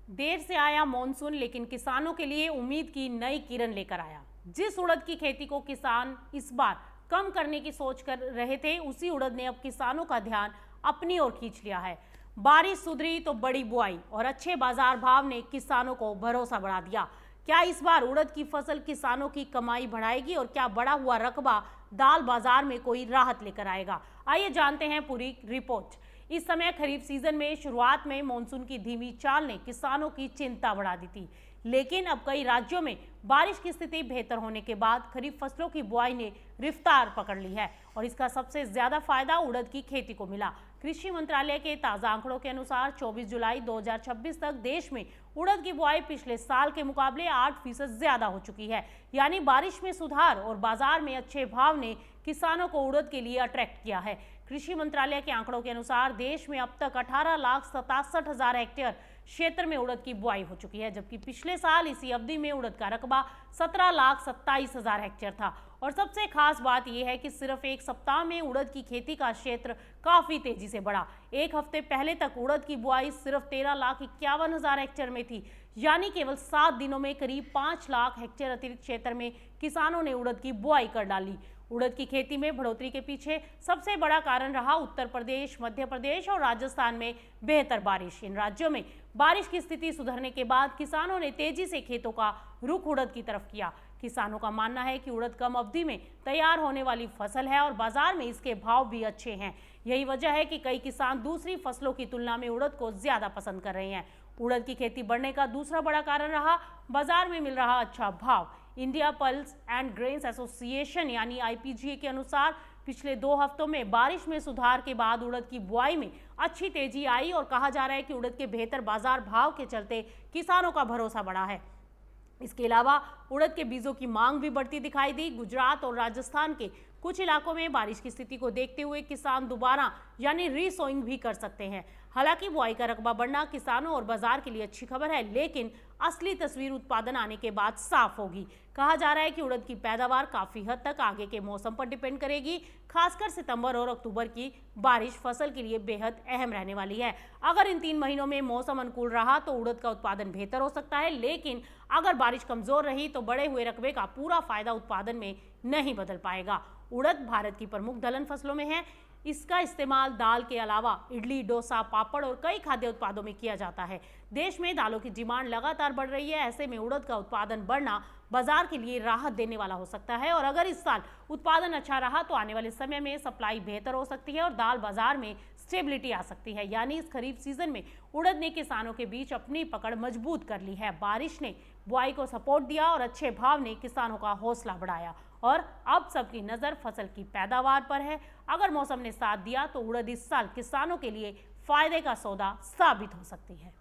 देर से आया मॉनसून लेकिन किसानों के लिए उम्मीद की नई किरण लेकर आया। जिस उड़द की खेती को किसान इस बार कम करने की सोच कर रहे थे, उसी उड़द ने अब किसानों का ध्यान अपनी ओर खींच लिया है। बारिश सुधरी तो बड़ी बुआई और अच्छे बाजार भाव ने किसानों को भरोसा बढ़ा दिया। क्या इस बार उड़द की फसल किसानों की कमाई बढ़ाएगी और क्या बढ़ा हुआ रकबा दाल बाजार में कोई राहत लेकर आएगा? आइए जानते हैं पूरी रिपोर्ट। इस समय खरीफ सीजन में शुरुआत में मानसून की धीमी चाल ने किसानों की चिंता बढ़ा दी थी, लेकिन अब कई राज्यों में बारिश की स्थिति बेहतर होने के बाद खरीफ फसलों की बुआई ने रफ्तार पकड़ ली है और इसका सबसे ज्यादा फायदा उड़द की खेती को मिला। कृषि मंत्रालय के ताजा आंकड़ों के अनुसार 24 जुलाई 2026 तक देश में उड़द की बुआई पिछले साल के मुकाबले 8% ज्यादा हो चुकी है। यानी बारिश में सुधार और बाजार में अच्छे भाव ने किसानों को उड़द के लिए अट्रैक्ट किया है। कृषि मंत्रालय के आंकड़ों के अनुसार देश में अब तक 18,67,000 हेक्टेयर क्षेत्र में उड़द की बुआई हो चुकी है, जबकि पिछले साल इसी अवधि में उड़द का रकबा 17,27,000 हेक्टेयर था। और सबसे खास बात यह है कि सिर्फ एक सप्ताह में उड़द की खेती का क्षेत्र काफी तेजी से बढ़ा। एक हफ्ते पहले तक उड़द की बुआई सिर्फ 13,51,000 हेक्टेयर में थी, यानी केवल 7 दिनों में करीब 5 लाख हेक्टेयर अतिरिक्त क्षेत्र में किसानों ने उड़द की बुआई कर डाली। उड़द की खेती में बढ़ोतरी के पीछे सबसे बड़ा कारण रहा उत्तर प्रदेश, मध्य प्रदेश और राजस्थान में बेहतर बारिश। इन राज्यों में बारिश की स्थिति सुधरने के बाद किसानों ने तेजी से खेतों का रुख उड़द की तरफ किया। किसानों का मानना है कि उड़द कम अवधि में तैयार होने वाली फसल है और बाजार में इसके भाव भी अच्छे हैं। यही वजह है कि कई किसान दूसरी फसलों की तुलना में उड़द को ज्यादा पसंद कर रहे हैं। उड़द की खेती बढ़ने का दूसरा बड़ा कारण रहा बाजार में मिल रहा अच्छा भाव। India pulse and grains association यानी IPGA के अनुसार पिछले 2 हफ्तों में बारिश में सुधार के बाद उड़द की बुआई में अच्छी तेजी आई और कहा जा रहा है कि उड़द के बेहतर बाजार भाव के चलते किसानों का भरोसा बढ़ा है। इसके अलावा उड़द के बीजों की मांग भी बढ़ती दिखाई दी। गुजरात और राजस्थान के कुछ इलाकों में बारिश की स्थिति को देखते हुए किसान दोबारा यानी रीसोइंग भी कर सकते हैं। हालांकि बुआई का रकबा बढ़ना किसानों और बाजार के लिए अच्छी खबर है, लेकिन असली तस्वीर उत्पादन आने के बाद साफ होगी। कहा जा रहा है कि उड़द की पैदावार काफी हद तक आगे के मौसम पर डिपेंड करेगी। खासकर सितंबर और अक्टूबर की बारिश फसल के लिए बेहद अहम रहने वाली है। अगर इन 3 महीनों में मौसम अनुकूल रहा तो उड़द का उत्पादन बेहतर हो सकता है, लेकिन अगर बारिश कमजोर रही तो बढ़े हुए रकबे का पूरा फायदा उत्पादन में नहीं बदल पाएगा। उड़द भारत की प्रमुख दलहन फसलों में है। इसका इस्तेमाल दाल के अलावा इडली, डोसा, पापड़ और कई खाद्य उत्पादों में किया जाता है। देश में दालों की डिमांड लगातार बढ़ रही है। ऐसे में उड़द का उत्पादन बढ़ना बाजार के लिए राहत देने वाला हो सकता है और अगर इस साल उत्पादन अच्छा रहा तो आने वाले समय में सप्लाई बेहतर हो सकती है और दाल बाजार में स्टेबिलिटी आ सकती है। यानी इस खरीफ सीजन में उड़द ने किसानों के बीच अपनी पकड़ मजबूत कर ली है। बारिश ने बुआई को सपोर्ट दिया और अच्छे भाव ने किसानों का हौसला बढ़ाया और अब सबकी नजर फसल की पैदावार पर है। अगर मौसम ने साथ दिया तो उड़द इस साल किसानों के लिए फायदे का सौदा साबित हो सकती है।